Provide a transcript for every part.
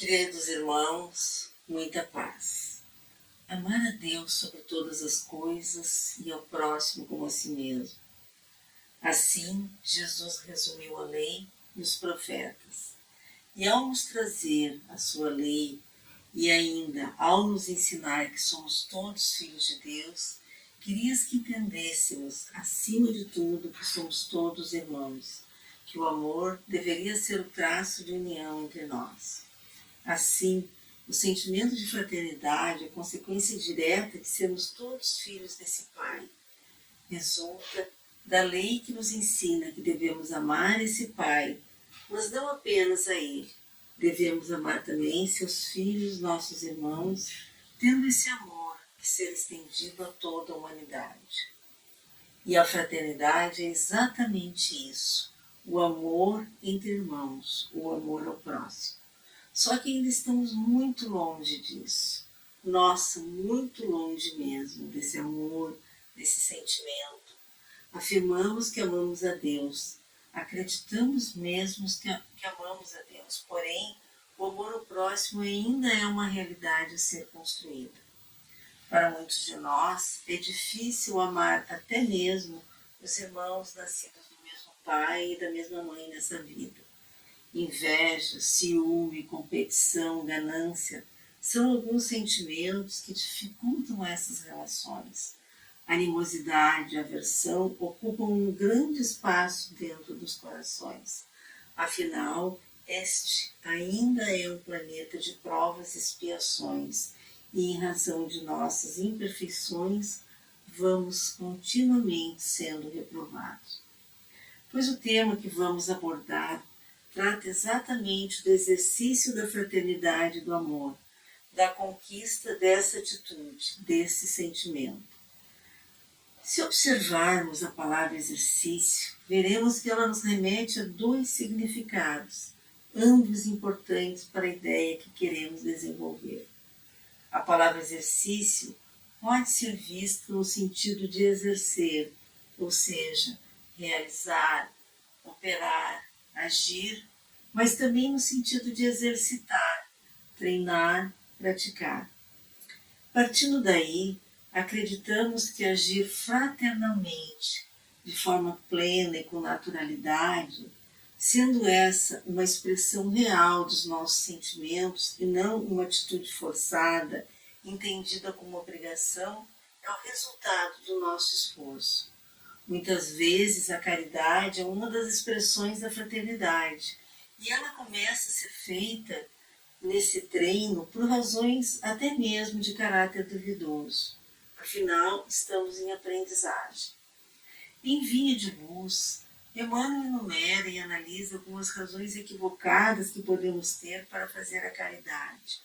Queridos irmãos, muita paz. Amar a Deus sobre todas as coisas e ao próximo como a si mesmo. Assim, Jesus resumiu a lei e os profetas. E ao nos trazer a sua lei e ainda ao nos ensinar que somos todos filhos de Deus, querias que entendêssemos, acima de tudo, que somos todos irmãos, que o amor deveria ser o traço de união entre nós. Assim, o sentimento de fraternidade é consequência direta de sermos todos filhos desse Pai. Resulta da lei que nos ensina que devemos amar esse Pai, mas não apenas a Ele. Devemos amar também seus filhos, nossos irmãos, tendo esse amor que ser estendido a toda a humanidade. E a fraternidade é exatamente isso, o amor entre irmãos, o amor ao próximo. Só que ainda estamos muito longe disso. Nossa, muito longe mesmo desse amor, desse sentimento. Afirmamos que amamos a Deus. Acreditamos mesmo que amamos a Deus. Porém, o amor ao próximo ainda é uma realidade a ser construída. Para muitos de nós, é difícil amar até mesmo os irmãos nascidos do mesmo pai e da mesma mãe nessa vida. Inveja, ciúme, competição, ganância são alguns sentimentos que dificultam essas relações. Animosidade, aversão ocupam um grande espaço dentro dos corações. Afinal, este ainda é um planeta de provas e expiações, e em razão de nossas imperfeições, vamos continuamente sendo reprovados. Pois o tema que vamos abordar trata exatamente do exercício da fraternidade e do amor, da conquista dessa atitude, desse sentimento. Se observarmos a palavra exercício, veremos que ela nos remete a dois significados, ambos importantes para a ideia que queremos desenvolver. A palavra exercício pode ser vista no sentido de exercer, ou seja, realizar, operar, agir, mas também no sentido de exercitar, treinar, praticar. Partindo daí, acreditamos que agir fraternalmente, de forma plena e com naturalidade, sendo essa uma expressão real dos nossos sentimentos e não uma atitude forçada, entendida como obrigação, é o resultado do nosso esforço. Muitas vezes a caridade é uma das expressões da fraternidade e ela começa a ser feita nesse treino por razões até mesmo de caráter duvidoso. Afinal, estamos em aprendizagem. Em Vinha de Luz, Emmanuel enumera e analisa algumas razões equivocadas que podemos ter para fazer a caridade.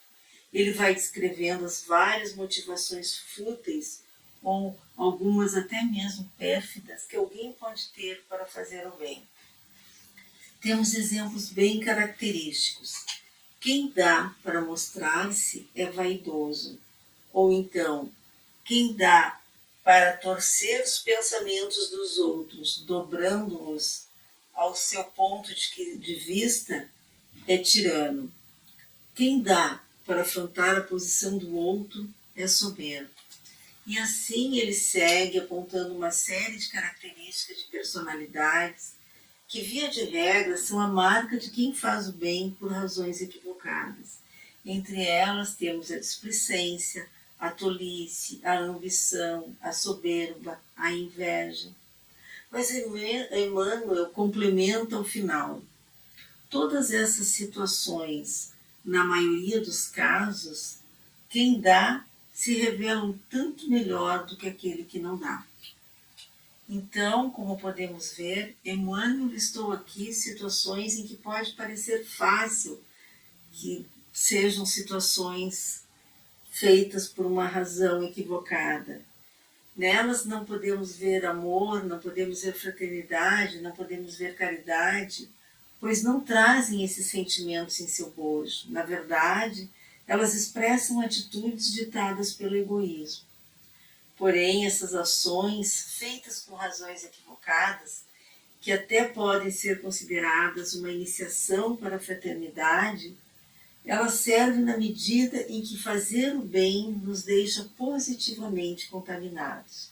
Ele vai descrevendo as várias motivações fúteis ou algumas até mesmo pérfidas que alguém pode ter para fazer o bem. Temos exemplos bem característicos. Quem dá para mostrar-se é vaidoso, ou então, quem dá para torcer os pensamentos dos outros, dobrando-os ao seu ponto de vista, é tirano. Quem dá para afrontar a posição do outro é soberbo. E assim ele segue apontando uma série de características de personalidades que, via de regra, são a marca de quem faz o bem por razões equivocadas. Entre elas temos a displicência, a tolice, a ambição, a soberba, a inveja. Mas Emmanuel complementa ao final. Todas essas situações, na maioria dos casos, quem dá se revelam tanto melhor do que aquele que não dá. Então, como podemos ver, Emmanuel listou aqui situações em que pode parecer fácil que sejam situações feitas por uma razão equivocada. Nelas não podemos ver amor, não podemos ver fraternidade, não podemos ver caridade, pois não trazem esses sentimentos em seu bojo. Na verdade, elas expressam atitudes ditadas pelo egoísmo. Porém, essas ações, feitas com razões equivocadas, que até podem ser consideradas uma iniciação para a fraternidade, Ela serve na medida em que fazer o bem nos deixa positivamente contaminados.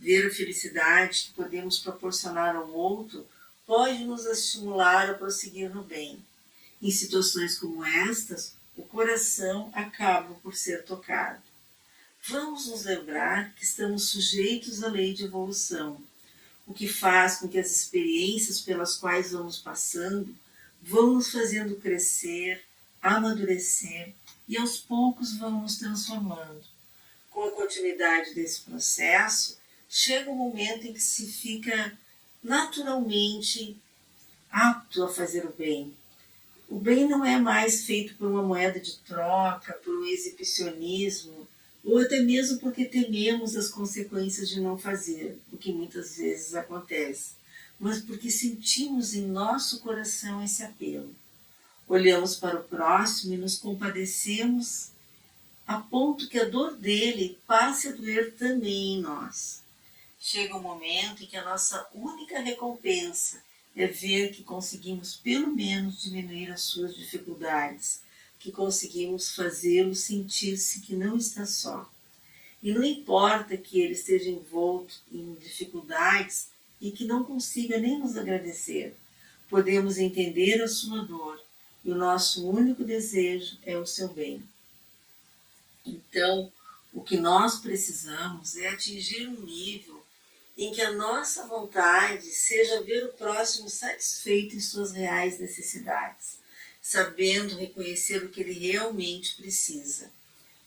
Ver a felicidade que podemos proporcionar ao outro pode nos estimular a prosseguir no bem. Em situações como estas, o coração acaba por ser tocado. Vamos nos lembrar que estamos sujeitos à lei de evolução, o que faz com que as experiências pelas quais vamos passando vão nos fazendo crescer, amadurecer e aos poucos vão nos transformando. Com a continuidade desse processo, chega um momento em que se fica naturalmente apto a fazer o bem. O bem não é mais feito por uma moeda de troca, por um exibicionismo, ou até mesmo porque tememos as consequências de não fazer, o que muitas vezes acontece, mas porque sentimos em nosso coração esse apelo. Olhamos para o próximo e nos compadecemos a ponto que a dor dele passe a doer também em nós. Chega um momento em que a nossa única recompensa é ver que conseguimos pelo menos diminuir as suas dificuldades, que conseguimos fazê-lo sentir-se que não está só. E não importa que ele esteja envolto em dificuldades e que não consiga nem nos agradecer, podemos entender a sua dor e o nosso único desejo é o seu bem. Então, o que nós precisamos é atingir um nível em que a nossa vontade seja ver o próximo satisfeito em suas reais necessidades, sabendo reconhecer o que ele realmente precisa.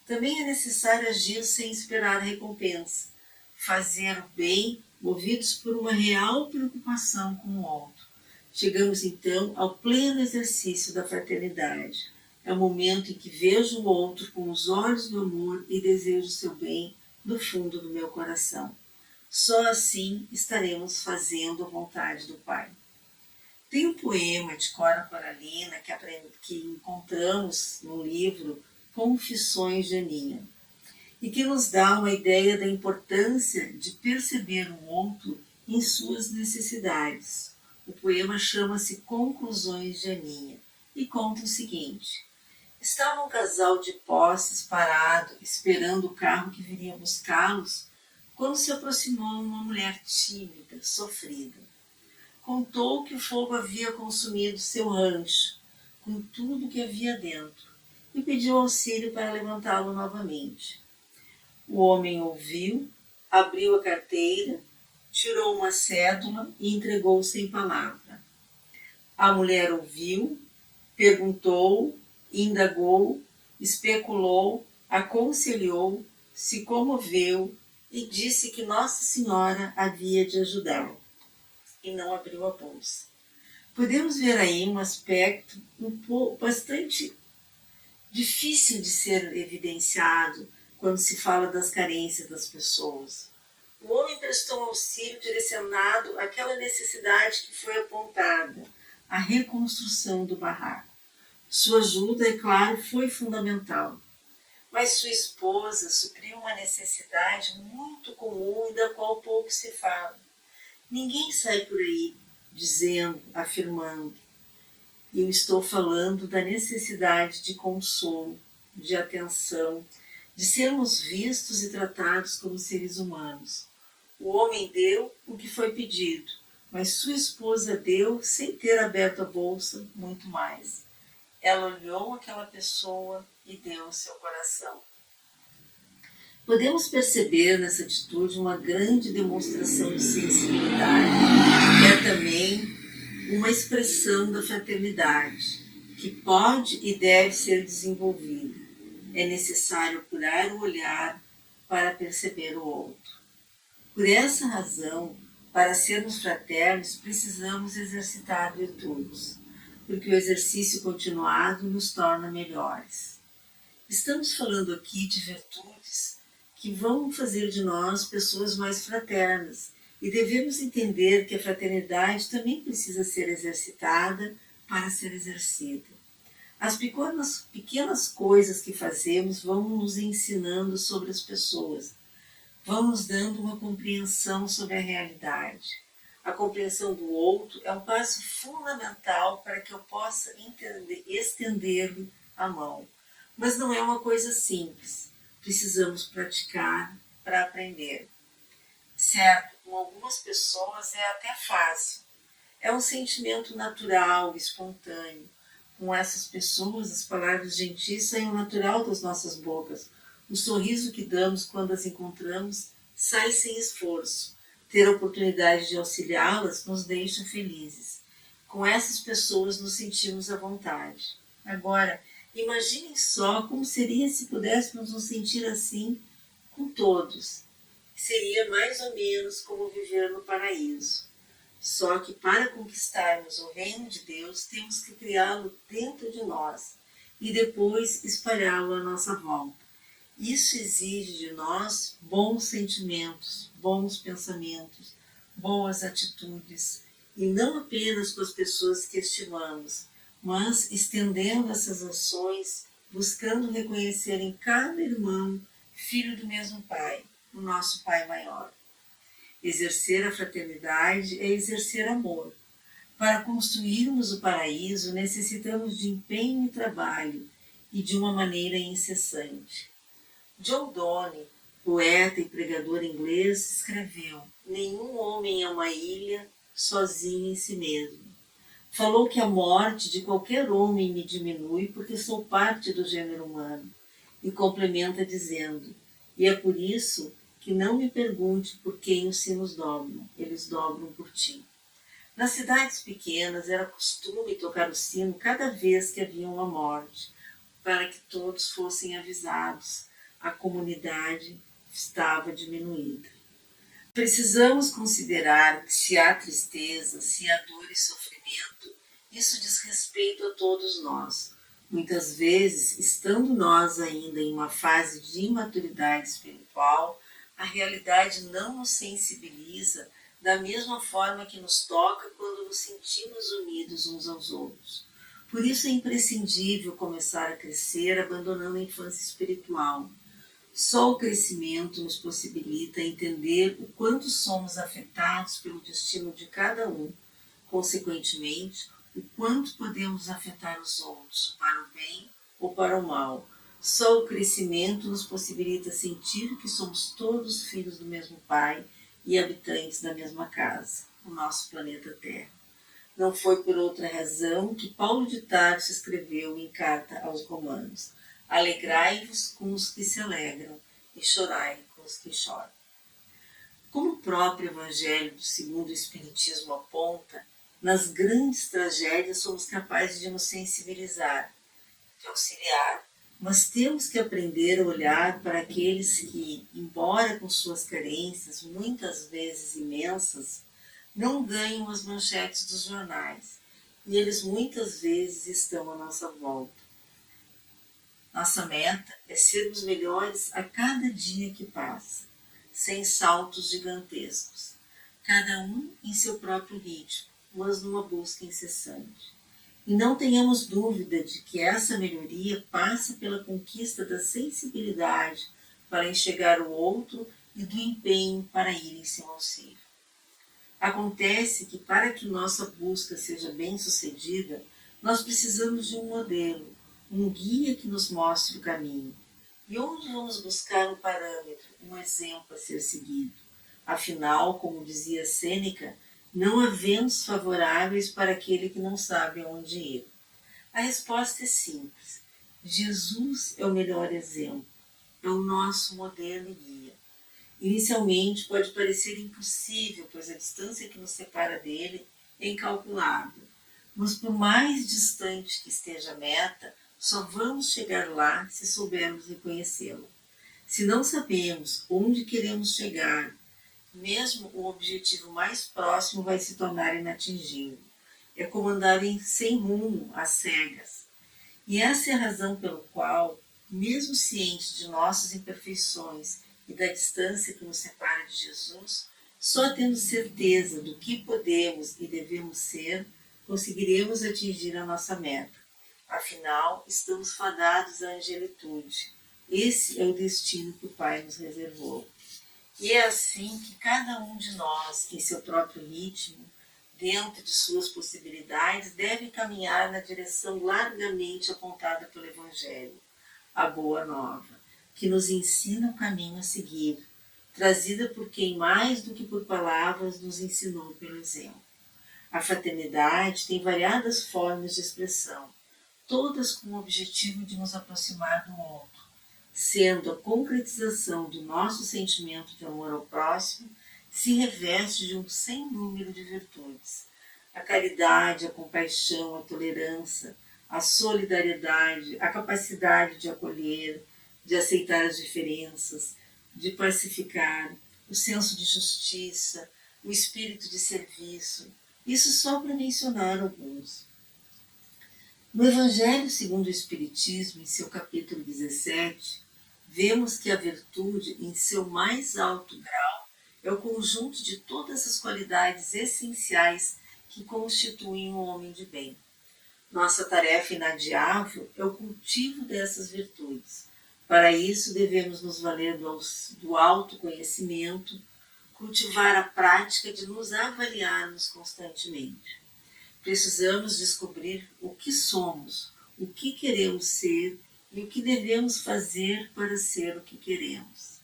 Também é necessário agir sem esperar a recompensa, fazer o bem movidos por uma real preocupação com o outro. Chegamos então ao pleno exercício da fraternidade. É o momento em que vejo o outro com os olhos do amor e desejo seu bem do fundo do meu coração. Só assim estaremos fazendo a vontade do Pai. Tem um poema de Cora Coralina que encontramos no livro Confissões de Aninha, e que nos dá uma ideia da importância de perceber o outro em suas necessidades. O poema chama-se Conclusões de Aninha e conta o seguinte: estava um casal de posses parado, esperando o carro que viria buscá-los, quando se aproximou uma mulher tímida, sofrida. Contou que o fogo havia consumido seu rancho, com tudo que havia dentro, e pediu auxílio para levantá-lo novamente. O homem ouviu, abriu a carteira, tirou uma cédula e entregou sem palavra. A mulher ouviu, perguntou, indagou, especulou, aconselhou, se comoveu e disse que Nossa Senhora havia de ajudá-lo. E não abriu a bolsa. Podemos ver aí um aspecto bastante difícil de ser evidenciado quando se fala das carências das pessoas. O homem prestou um auxílio direcionado àquela necessidade que foi apontada, a reconstrução do barraco. Sua ajuda, é claro, foi fundamental, mas sua esposa supriu uma necessidade muito comum e da qual pouco se fala. Ninguém sai por aí dizendo, afirmando. Eu estou falando da necessidade de consolo, de atenção, de sermos vistos e tratados como seres humanos. O homem deu o que foi pedido, mas sua esposa deu, sem ter aberto a bolsa, muito mais. Ela olhou aquela pessoa e deu o seu coração. Podemos perceber nessa atitude uma grande demonstração de sensibilidade, que é também uma expressão da fraternidade, que pode e deve ser desenvolvida. É necessário apurar o olhar para perceber o outro. Por essa razão, para sermos fraternos, precisamos exercitar virtudes, porque o exercício continuado nos torna melhores. Estamos falando aqui de virtudes que vão fazer de nós pessoas mais fraternas, e devemos entender que a fraternidade também precisa ser exercitada para ser exercida. As pequenas coisas que fazemos vão nos ensinando sobre as pessoas, vão nos dando uma compreensão sobre a realidade. A compreensão do outro é um passo fundamental para que eu possa estender-lhe à mão. Mas não é uma coisa simples. Precisamos praticar para aprender. Certo, com algumas pessoas é até fácil. É um sentimento natural, espontâneo. Com essas pessoas, as palavras gentis saem natural das nossas bocas. O sorriso que damos quando as encontramos sai sem esforço. Ter a oportunidade de auxiliá-las nos deixa felizes. Com essas pessoas nos sentimos à vontade. Agora, imaginem só como seria se pudéssemos nos sentir assim com todos. Seria mais ou menos como viver no paraíso. Só que para conquistarmos o reino de Deus, temos que criá-lo dentro de nós e depois espalhá-lo à nossa volta. Isso exige de nós bons sentimentos, bons pensamentos, boas atitudes, e não apenas com as pessoas que estimamos, mas estendendo essas ações, buscando reconhecer em cada irmão filho do mesmo Pai, o nosso Pai maior. Exercer a fraternidade é exercer amor. Para construirmos o paraíso, necessitamos de empenho e trabalho, e de uma maneira incessante. John Donne, poeta e pregador inglês, escreveu: nenhum homem é uma ilha sozinho em si mesmo. Falou que a morte de qualquer homem me diminui porque sou parte do gênero humano. E complementa dizendo: e é por isso que não me pergunte por quem os sinos dobram, eles dobram por ti. Nas cidades pequenas era costume tocar o sino cada vez que havia uma morte, para que todos fossem avisados. A comunidade estava diminuída. Precisamos considerar que se há tristeza, se há dor e sofrimento, isso diz respeito a todos nós. Muitas vezes, estando nós ainda em uma fase de imaturidade espiritual, a realidade não nos sensibiliza da mesma forma que nos toca quando nos sentimos unidos uns aos outros. Por isso é imprescindível começar a crescer abandonando a infância espiritual. Só o crescimento nos possibilita entender o quanto somos afetados pelo destino de cada um. Consequentemente, o quanto podemos afetar os outros, para o bem ou para o mal. Só o crescimento nos possibilita sentir que somos todos filhos do mesmo Pai e habitantes da mesma casa, o nosso planeta Terra. Não foi por outra razão que Paulo de Tarso escreveu em carta aos Romanos: alegrai-vos com os que se alegram e chorai com os que choram. Como o próprio Evangelho segundo o Espiritismo aponta, nas grandes tragédias somos capazes de nos sensibilizar, de auxiliar, mas temos que aprender a olhar para aqueles que, embora com suas carências, muitas vezes imensas, não ganham as manchetes dos jornais, e eles muitas vezes estão à nossa volta. Nossa meta é sermos melhores a cada dia que passa, sem saltos gigantescos, cada um em seu próprio ritmo, mas numa busca incessante. E não tenhamos dúvida de que essa melhoria passa pela conquista da sensibilidade para enxergar o outro e do empenho para ir em seu auxílio. Acontece que para que nossa busca seja bem-sucedida, nós precisamos de um modelo, um guia que nos mostre o caminho. E onde vamos buscar um parâmetro, um exemplo a ser seguido? Afinal, como dizia Sêneca, não há ventos favoráveis para aquele que não sabe aonde ir. A resposta é simples. Jesus é o melhor exemplo, é o nosso modelo e guia. Inicialmente pode parecer impossível, pois a distância que nos separa dele é incalculável. Mas por mais distante que esteja a meta, só vamos chegar lá se soubermos reconhecê-lo. Se não sabemos onde queremos chegar, mesmo o objetivo mais próximo vai se tornar inatingível. É como andar sem rumo, às cegas. E essa é a razão pela qual, mesmo cientes de nossas imperfeições e da distância que nos separa de Jesus, só tendo certeza do que podemos e devemos ser, conseguiremos atingir a nossa meta. Afinal, estamos fadados à angelitude. Esse é o destino que o Pai nos reservou. E é assim que cada um de nós, em seu próprio ritmo, dentro de suas possibilidades, deve caminhar na direção largamente apontada pelo Evangelho, a Boa Nova, que nos ensina o caminho a seguir, trazida por quem mais do que por palavras nos ensinou pelo exemplo. A fraternidade tem variadas formas de expressão, todas com o objetivo de nos aproximar do outro, sendo a concretização do nosso sentimento de amor ao próximo, se reveste de um sem número de virtudes. A caridade, a compaixão, a tolerância, a solidariedade, a capacidade de acolher, de aceitar as diferenças, de pacificar, o senso de justiça, o espírito de serviço. Isso só para mencionar alguns. No Evangelho segundo o Espiritismo, em seu capítulo 17, vemos que a virtude, em seu mais alto grau, é o conjunto de todas as qualidades essenciais que constituem um homem de bem. Nossa tarefa inadiável é o cultivo dessas virtudes. Para isso, devemos nos valer do autoconhecimento, cultivar a prática de nos avaliarmos constantemente. Precisamos descobrir o que somos, o que queremos ser e o que devemos fazer para ser o que queremos.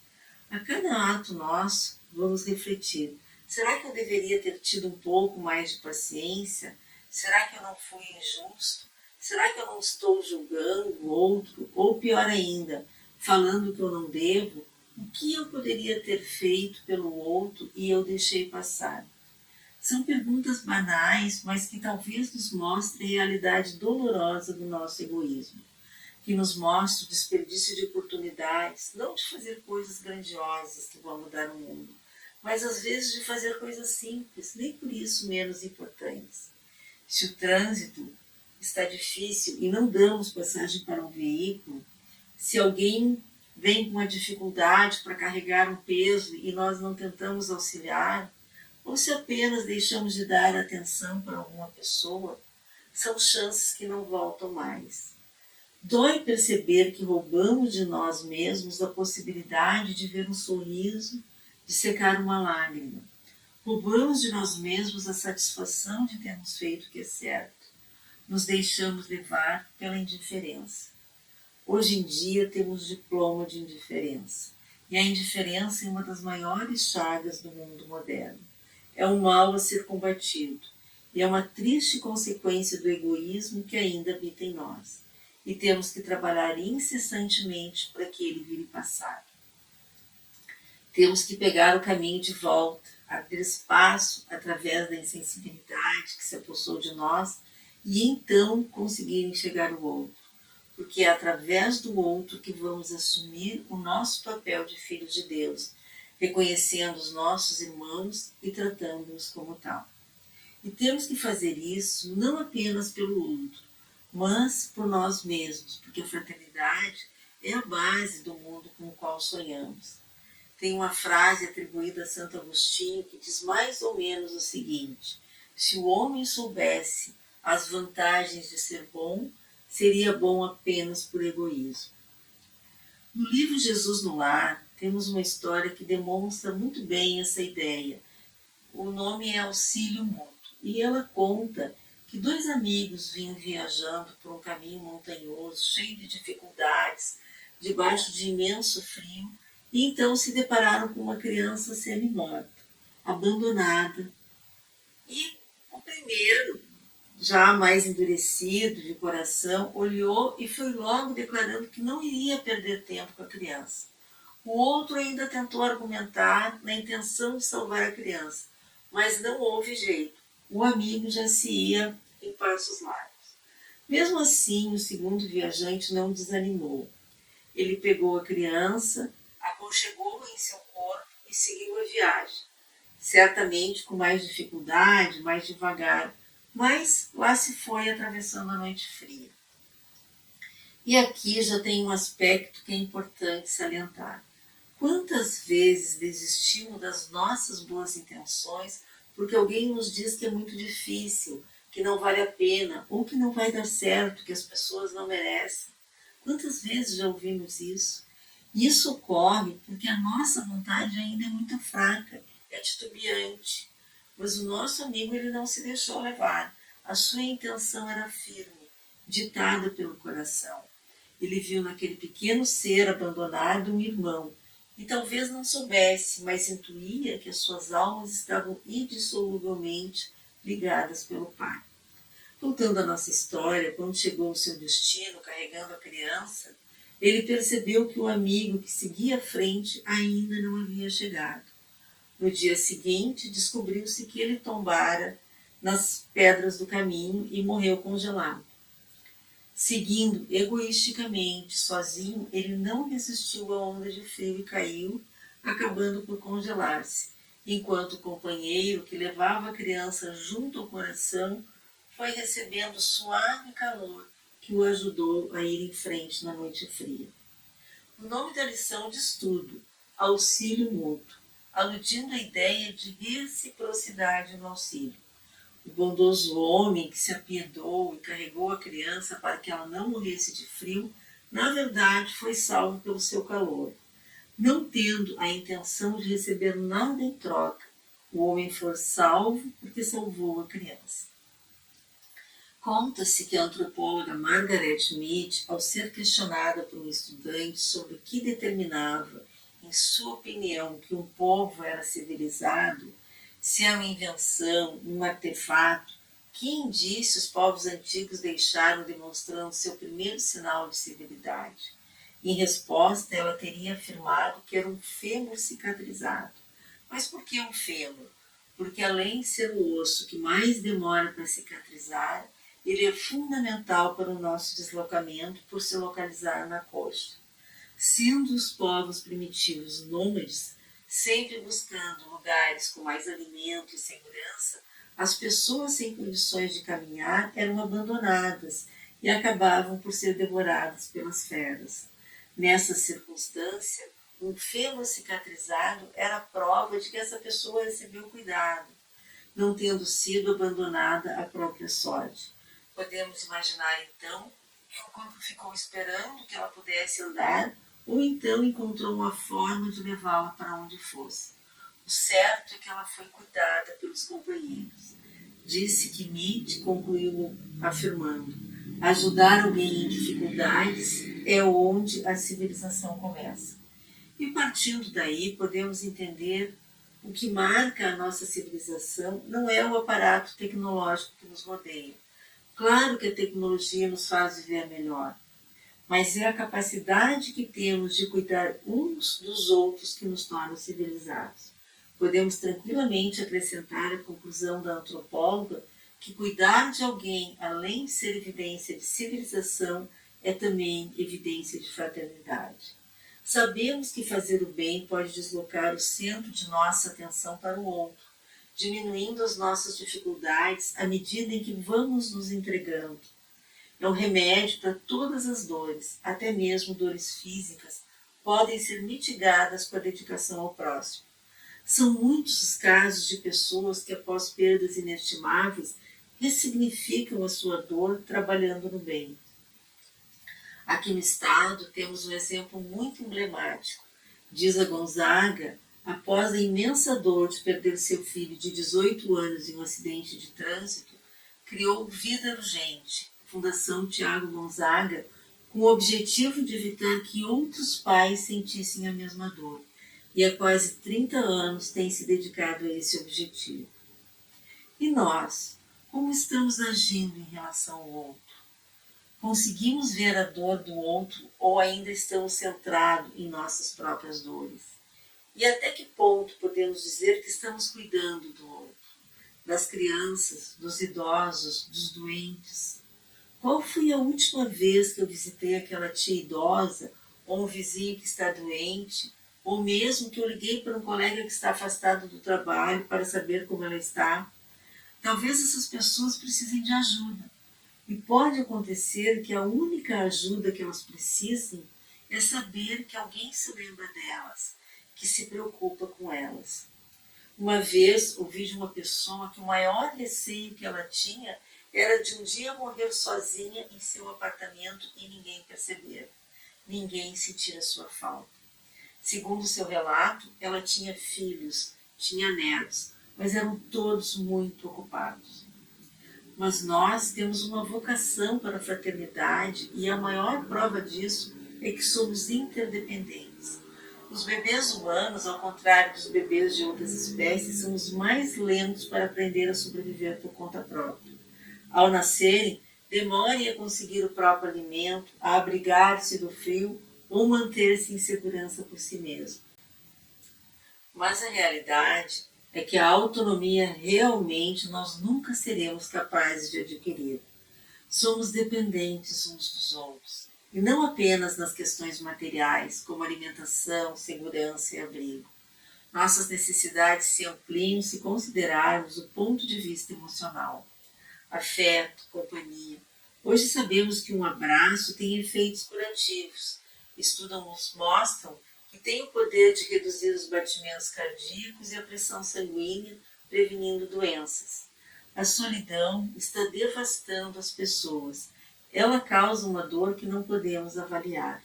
A cada ato nosso, vamos refletir: será que eu deveria ter tido um pouco mais de paciência? Será que eu não fui injusto? Será que eu não estou julgando o outro? Ou pior ainda, falando que eu não devo? O que eu poderia ter feito pelo outro e eu deixei passar? São perguntas banais, mas que talvez nos mostrem a realidade dolorosa do nosso egoísmo, que nos mostra o desperdício de oportunidades, não de fazer coisas grandiosas que vão mudar o mundo, mas às vezes de fazer coisas simples, nem por isso menos importantes. Se o trânsito está difícil e não damos passagem para um veículo, se alguém vem com uma dificuldade para carregar um peso e nós não tentamos auxiliar, ou se apenas deixamos de dar atenção para alguma pessoa, são chances que não voltam mais. Dói perceber que roubamos de nós mesmos a possibilidade de ver um sorriso, de secar uma lágrima. Roubamos de nós mesmos a satisfação de termos feito o que é certo. Nos deixamos levar pela indiferença. Hoje em dia temos diploma de indiferença. E a indiferença é uma das maiores chagas do mundo moderno. É um mal a ser combatido. E é uma triste consequência do egoísmo que ainda habita em nós. E temos que trabalhar incessantemente para que ele vire passado. Temos que pegar o caminho de volta, abrir espaço através da insensibilidade que se apossou de nós e então conseguir enxergar o outro. Porque é através do outro que vamos assumir o nosso papel de filhos de Deus, reconhecendo os nossos irmãos e tratando-os como tal. E temos que fazer isso não apenas pelo outro, mas por nós mesmos, porque a fraternidade é a base do mundo com o qual sonhamos. Tem uma frase atribuída a Santo Agostinho que diz mais ou menos o seguinte: se o homem soubesse as vantagens de ser bom, seria bom apenas por egoísmo. No livro Jesus no Lar, temos uma história que demonstra muito bem essa ideia. O nome é Auxílio Mútuo, e ela conta que dois amigos vinham viajando por um caminho montanhoso, cheio de dificuldades, debaixo de imenso frio, e então se depararam com uma criança semi-morta, abandonada. E o primeiro, já mais endurecido de coração, olhou e foi logo declarando que não iria perder tempo com a criança. O outro ainda tentou argumentar na intenção de salvar a criança, mas não houve jeito. O amigo já se ia em passos largos. Mesmo assim, o segundo viajante não desanimou. Ele pegou a criança, aconchegou-a em seu corpo e seguiu a viagem. Certamente com mais dificuldade, mais devagar, mas lá se foi atravessando a noite fria. E aqui já tem um aspecto que é importante salientar. Quantas vezes desistimos das nossas boas intenções porque alguém nos diz que é muito difícil, que não vale a pena, ou que não vai dar certo, que as pessoas não merecem? Quantas vezes já ouvimos isso? Isso ocorre porque a nossa vontade ainda é muito fraca, é titubeante. Mas o nosso amigo ele não se deixou levar. A sua intenção era firme, ditada pelo coração. Ele viu naquele pequeno ser abandonado um irmão, e talvez não soubesse, mas intuía que as suas almas estavam indissoluvelmente ligadas pelo Pai. Voltando à nossa história, quando chegou ao seu destino carregando a criança, ele percebeu que o amigo que seguia à frente ainda não havia chegado. No dia seguinte, descobriu-se que ele tombara nas pedras do caminho e morreu congelado. Seguindo egoisticamente, sozinho, ele não resistiu à onda de frio e caiu, acabando por congelar-se, enquanto o companheiro que levava a criança junto ao coração foi recebendo suave calor que o ajudou a ir em frente na noite fria. O nome da lição diz tudo: auxílio mútuo, aludindo à ideia de reciprocidade no auxílio. O bondoso homem que se apiedou e carregou a criança para que ela não morresse de frio, na verdade foi salvo pelo seu calor. Não tendo a intenção de receber nada em troca, o homem foi salvo porque salvou a criança. Conta-se que a antropóloga Margaret Mead, ao ser questionada por um estudante sobre o que determinava, em sua opinião, que um povo era civilizado, se é uma invenção, um artefato, que indícios povos antigos deixaram demonstrando seu primeiro sinal de civilidade? Em resposta, ela teria afirmado que era um fêmur cicatrizado. Mas por que um fêmur? Porque além de ser o osso que mais demora para cicatrizar, ele é fundamental para o nosso deslocamento por se localizar na coxa. Sendo os povos primitivos nômades, sempre buscando lugares com mais alimento e segurança, as pessoas sem condições de caminhar eram abandonadas e acabavam por ser devoradas pelas feras. Nessa circunstância, um fêmur cicatrizado era a prova de que essa pessoa recebeu cuidado, não tendo sido abandonada à própria sorte. Podemos imaginar então que o corpo ficou esperando que ela pudesse andar, ou então encontrou uma forma de levá-la para onde fosse. O certo é que ela foi cuidada pelos companheiros. Disse que Mead concluiu afirmando: ajudar alguém em dificuldades é onde a civilização começa. E partindo daí, podemos entender o que marca a nossa civilização não é o aparato tecnológico que nos rodeia. Claro que a tecnologia nos faz viver melhor, mas é a capacidade que temos de cuidar uns dos outros que nos torna civilizados. Podemos tranquilamente acrescentar a conclusão da antropóloga que cuidar de alguém, além de ser evidência de civilização, é também evidência de fraternidade. Sabemos que fazer o bem pode deslocar o centro de nossa atenção para o outro, diminuindo as nossas dificuldades à medida em que vamos nos entregando. É um remédio para todas as dores, até mesmo dores físicas, podem ser mitigadas com a dedicação ao próximo. São muitos os casos de pessoas que, após perdas inestimáveis, ressignificam a sua dor trabalhando no bem. Aqui no estado temos um exemplo muito emblemático. Diz a Gonzaga, após a imensa dor de perder seu filho de 18 anos em um acidente de trânsito, criou Vida Urgente, Fundação Tiago Gonzaga, com o objetivo de evitar que outros pais sentissem a mesma dor. E há quase 30 anos tem se dedicado a esse objetivo. E nós, como estamos agindo em relação ao outro? Conseguimos ver a dor do outro ou ainda estamos centrados em nossas próprias dores? E até que ponto podemos dizer que estamos cuidando do outro? Das crianças, dos idosos, dos doentes? Qual foi a última vez que eu visitei aquela tia idosa ou um vizinho que está doente, ou mesmo que eu liguei para um colega que está afastado do trabalho para saber como ela está? Talvez essas pessoas precisem de ajuda. E pode acontecer que a única ajuda que elas precisem é saber que alguém se lembra delas, que se preocupa com elas. Uma vez ouvi de uma pessoa que o maior receio que ela tinha era de um dia morrer sozinha em seu apartamento e ninguém perceber, ninguém sentir a sua falta. Segundo seu relato, ela tinha filhos, tinha netos, mas eram todos muito ocupados. Mas nós temos uma vocação para a fraternidade e a maior prova disso é que somos interdependentes. Os bebês humanos, ao contrário dos bebês de outras espécies, são os mais lentos para aprender a sobreviver por conta própria. Ao nascerem, demorem a conseguir o próprio alimento, a abrigar-se do frio ou manter-se em segurança por si mesmo. Mas a realidade é que a autonomia realmente nós nunca seremos capazes de adquirir. Somos dependentes uns dos outros, e não apenas nas questões materiais, como alimentação, segurança e abrigo. Nossas necessidades se ampliam se considerarmos o ponto de vista emocional. Afeto, companhia. Hoje sabemos que um abraço tem efeitos curativos. Estudos nos mostram que tem o poder de reduzir os batimentos cardíacos e a pressão sanguínea, prevenindo doenças. A solidão está devastando as pessoas. Ela causa uma dor que não podemos avaliar.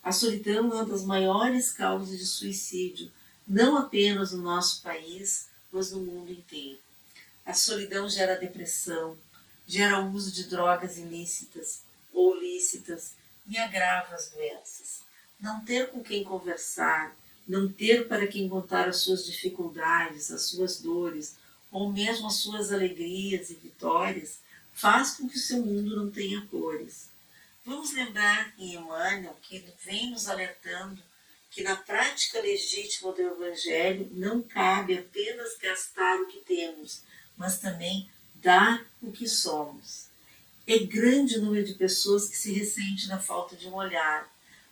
A solidão é uma das maiores causas de suicídio, não apenas no nosso país, mas no mundo inteiro. A solidão gera depressão, gera o uso de drogas ilícitas ou lícitas e agrava as doenças. Não ter com quem conversar, não ter para quem contar as suas dificuldades, as suas dores, ou mesmo as suas alegrias e vitórias, faz com que o seu mundo não tenha cores. Vamos lembrar em Emmanuel que ele vem nos alertando que na prática legítima do Evangelho não cabe apenas gastar o que temos, mas também dar o que somos. É grande o número de pessoas que se ressente da falta de um olhar.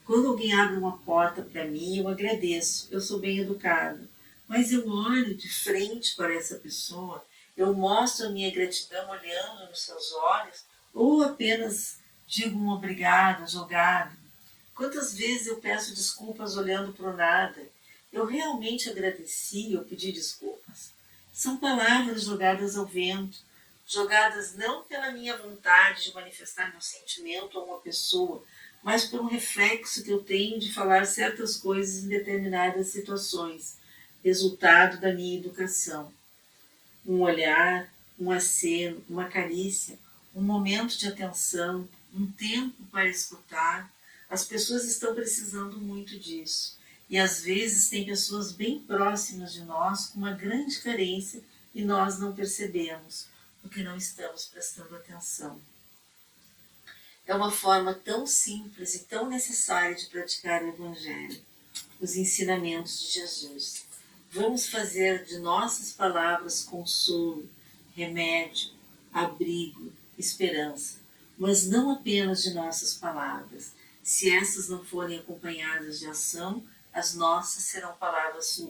Quando alguém abre uma porta para mim, eu agradeço, eu sou bem educado. Mas eu olho de frente para essa pessoa, eu mostro a minha gratidão olhando nos seus olhos, ou apenas digo um obrigado, jogado. Quantas vezes eu peço desculpas olhando para o nada? Eu realmente agradeci ou pedi desculpas? São palavras jogadas ao vento, jogadas não pela minha vontade de manifestar meu sentimento a uma pessoa, mas por um reflexo que eu tenho de falar certas coisas em determinadas situações, resultado da minha educação. Um olhar, um aceno, uma carícia, um momento de atenção, um tempo para escutar. As pessoas estão precisando muito disso. E às vezes tem pessoas bem próximas de nós com uma grande carência e nós não percebemos, porque não estamos prestando atenção. É uma forma tão simples e tão necessária de praticar o Evangelho, os ensinamentos de Jesus. Vamos fazer de nossas palavras consolo, remédio, abrigo, esperança, mas não apenas de nossas palavras. Se essas não forem acompanhadas de ação, as nossas serão palavras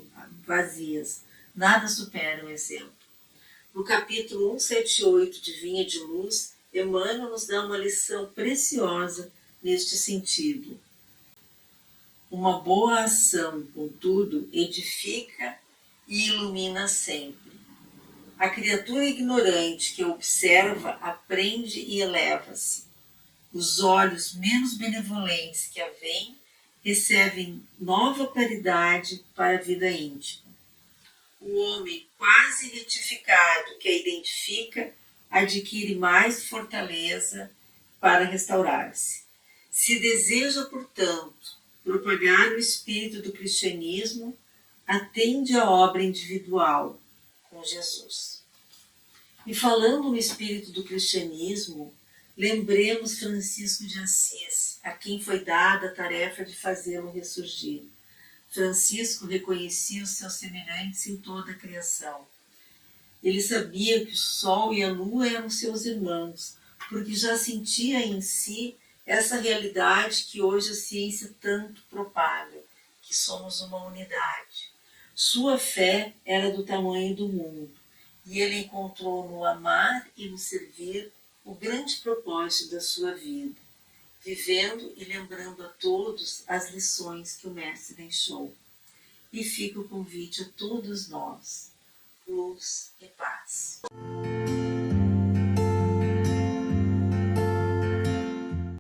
vazias. Nada supera o exemplo. No capítulo 178 de Vinha de Luz, Emmanuel nos dá uma lição preciosa neste sentido. Uma boa ação, contudo, edifica e ilumina sempre. A criatura ignorante que observa aprende e eleva-se. Os olhos menos benevolentes que a veem recebem nova claridade para a vida íntima. O homem quase retificado que a identifica adquire mais fortaleza para restaurar-se. Se deseja, portanto, propagar o espírito do cristianismo, atende à obra individual com Jesus. E falando no espírito do cristianismo, lembremos Francisco de Assis, a quem foi dada a tarefa de fazê-lo ressurgir. Francisco reconhecia os seus semelhantes em toda a criação. Ele sabia que o sol e a lua eram seus irmãos, porque já sentia em si essa realidade que hoje a ciência tanto propaga, que somos uma unidade. Sua fé era do tamanho do mundo, e ele encontrou no amar e no servir o grande propósito da sua vida, vivendo e lembrando a todos as lições que o Mestre deixou. E fica o convite a todos nós. Luz e paz.